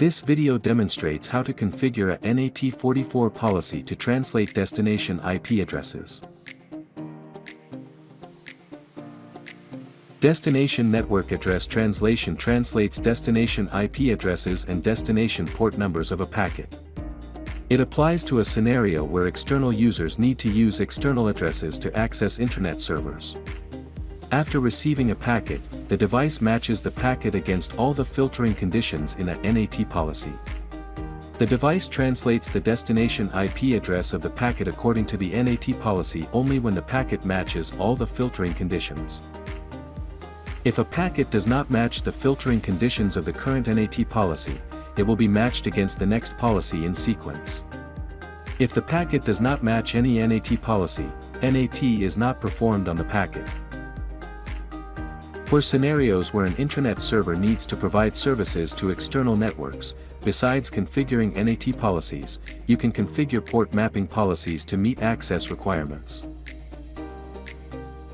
This video demonstrates how to configure a NAT44 policy to translate destination IP addresses. Destination network address translation translates destination IP addresses and destination port numbers of a packet. It applies to a scenario where external users need to use external addresses to access internet servers. After receiving a packet, the device matches the packet against all the filtering conditions in a NAT policy. The device translates the destination IP address of the packet according to the NAT policy only when the packet matches all the filtering conditions. If a packet does not match the filtering conditions of the current NAT policy, it will be matched against the next policy in sequence. If the packet does not match any NAT policy, NAT is not performed on the packet. For scenarios where an internet server needs to provide services to external networks, besides configuring NAT policies, you can configure port mapping policies to meet access requirements.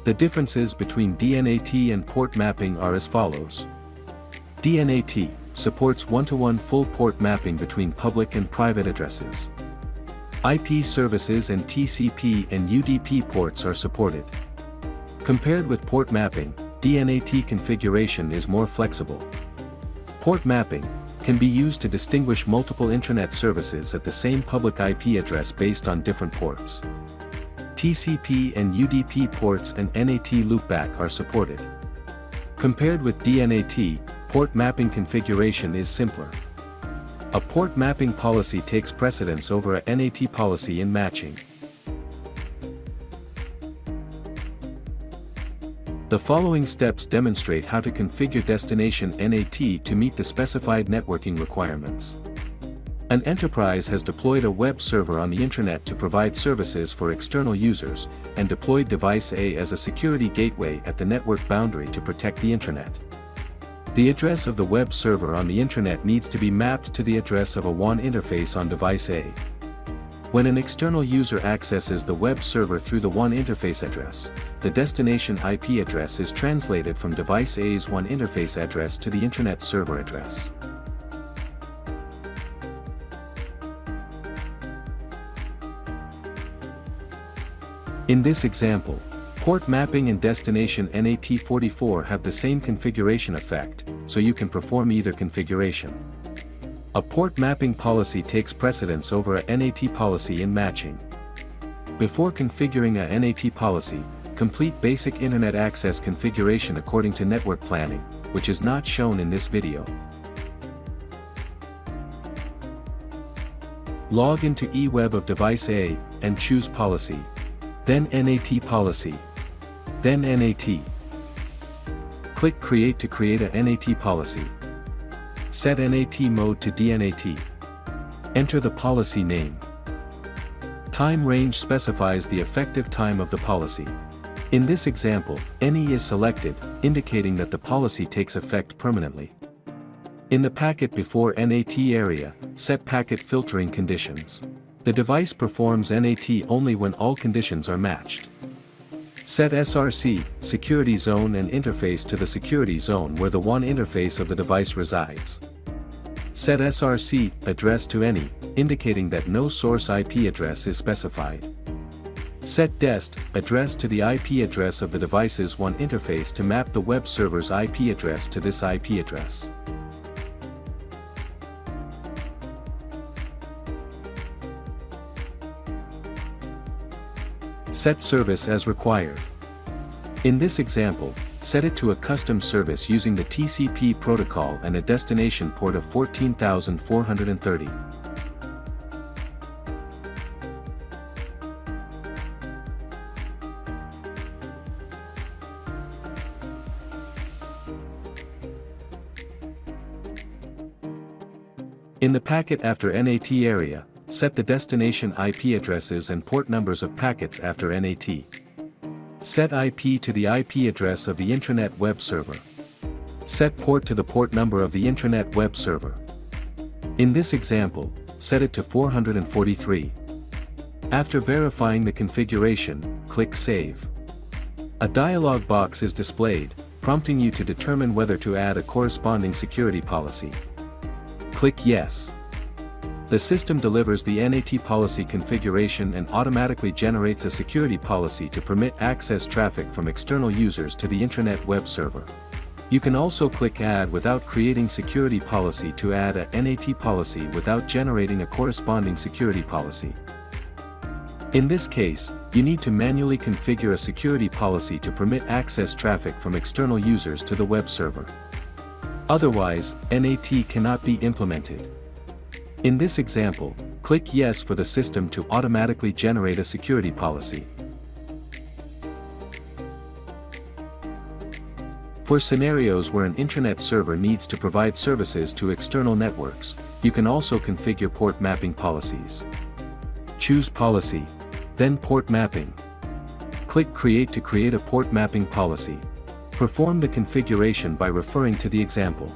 The differences between DNAT and port mapping are as follows. DNAT supports one-to-one full port mapping between public and private addresses. IP services and TCP and UDP ports are supported. Compared with port mapping, DNAT configuration is more flexible. Port mapping can be used to distinguish multiple internet services at the same public IP address based on different ports. TCP and UDP ports and NAT loopback are supported. Compared with DNAT, port mapping configuration is simpler. A port mapping policy takes precedence over a NAT policy in matching. The following steps demonstrate how to configure destination NAT to meet the specified networking requirements. An enterprise has deployed a web server on the internet to provide services for external users, and deployed device A as a security gateway at the network boundary to protect the internet. The address of the web server on the internet needs to be mapped to the address of a WAN interface on device A. When an external user accesses the web server through the WAN interface address, the destination IP address is translated from device A's WAN interface address to the internet server address. In this example, port mapping and destination NAT44 have the same configuration effect, so you can perform either configuration. A port mapping policy takes precedence over a NAT policy in matching. Before configuring a NAT policy, complete basic internet access configuration according to network planning, which is not shown in this video. Log into eWeb of device A, and choose Policy. Then NAT Policy. Then NAT. Click Create to create a NAT policy. Set NAT mode to DNAT. Enter the policy name. Time range specifies the effective time of the policy. In this example, NE is selected, indicating that the policy takes effect permanently. In the packet before NAT area, set packet filtering conditions. The device performs NAT only when all conditions are matched. Set SRC, security zone and interface to the security zone where the WAN interface of the device resides. Set SRC, address to any, indicating that no source IP address is specified. Set dest, address to the IP address of the device's WAN interface to map the web server's IP address to this IP address. Set service as required. In this example, set it to a custom service using the TCP protocol and a destination port of 14,430. In the packet after NAT area, set the destination IP addresses and port numbers of packets after NAT. Set IP to the IP address of the Internet web server. Set port to the port number of the Internet web server. In this example, set it to 443. After verifying the configuration, click Save. A dialog box is displayed, prompting you to determine whether to add a corresponding security policy. Click Yes. The system delivers the NAT policy configuration and automatically generates a security policy to permit access traffic from external users to the intranet web server. You can also click Add without creating security policy to add a NAT policy without generating a corresponding security policy. In this case, you need to manually configure a security policy to permit access traffic from external users to the web server. Otherwise, NAT cannot be implemented. In this example, click Yes for the system to automatically generate a security policy. For scenarios where an intranet server needs to provide services to external networks, you can also configure port mapping policies. Choose Policy, then Port Mapping. Click Create to create a port mapping policy. Perform the configuration by referring to the example.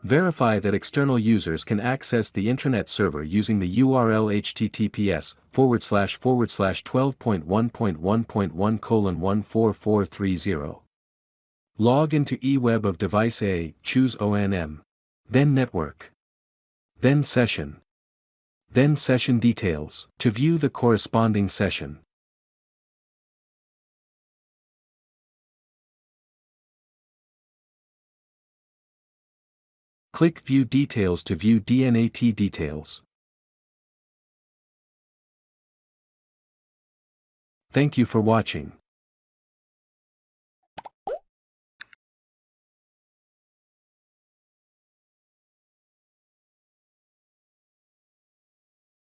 Verify that external users can access the intranet server using the URL https://12.1.1.1:14430. Log into eWeb of device A, choose ONM. Then Network. Then Session. Then Session Details to view the corresponding session. Click View Details to view DNAT details. Thank you for watching.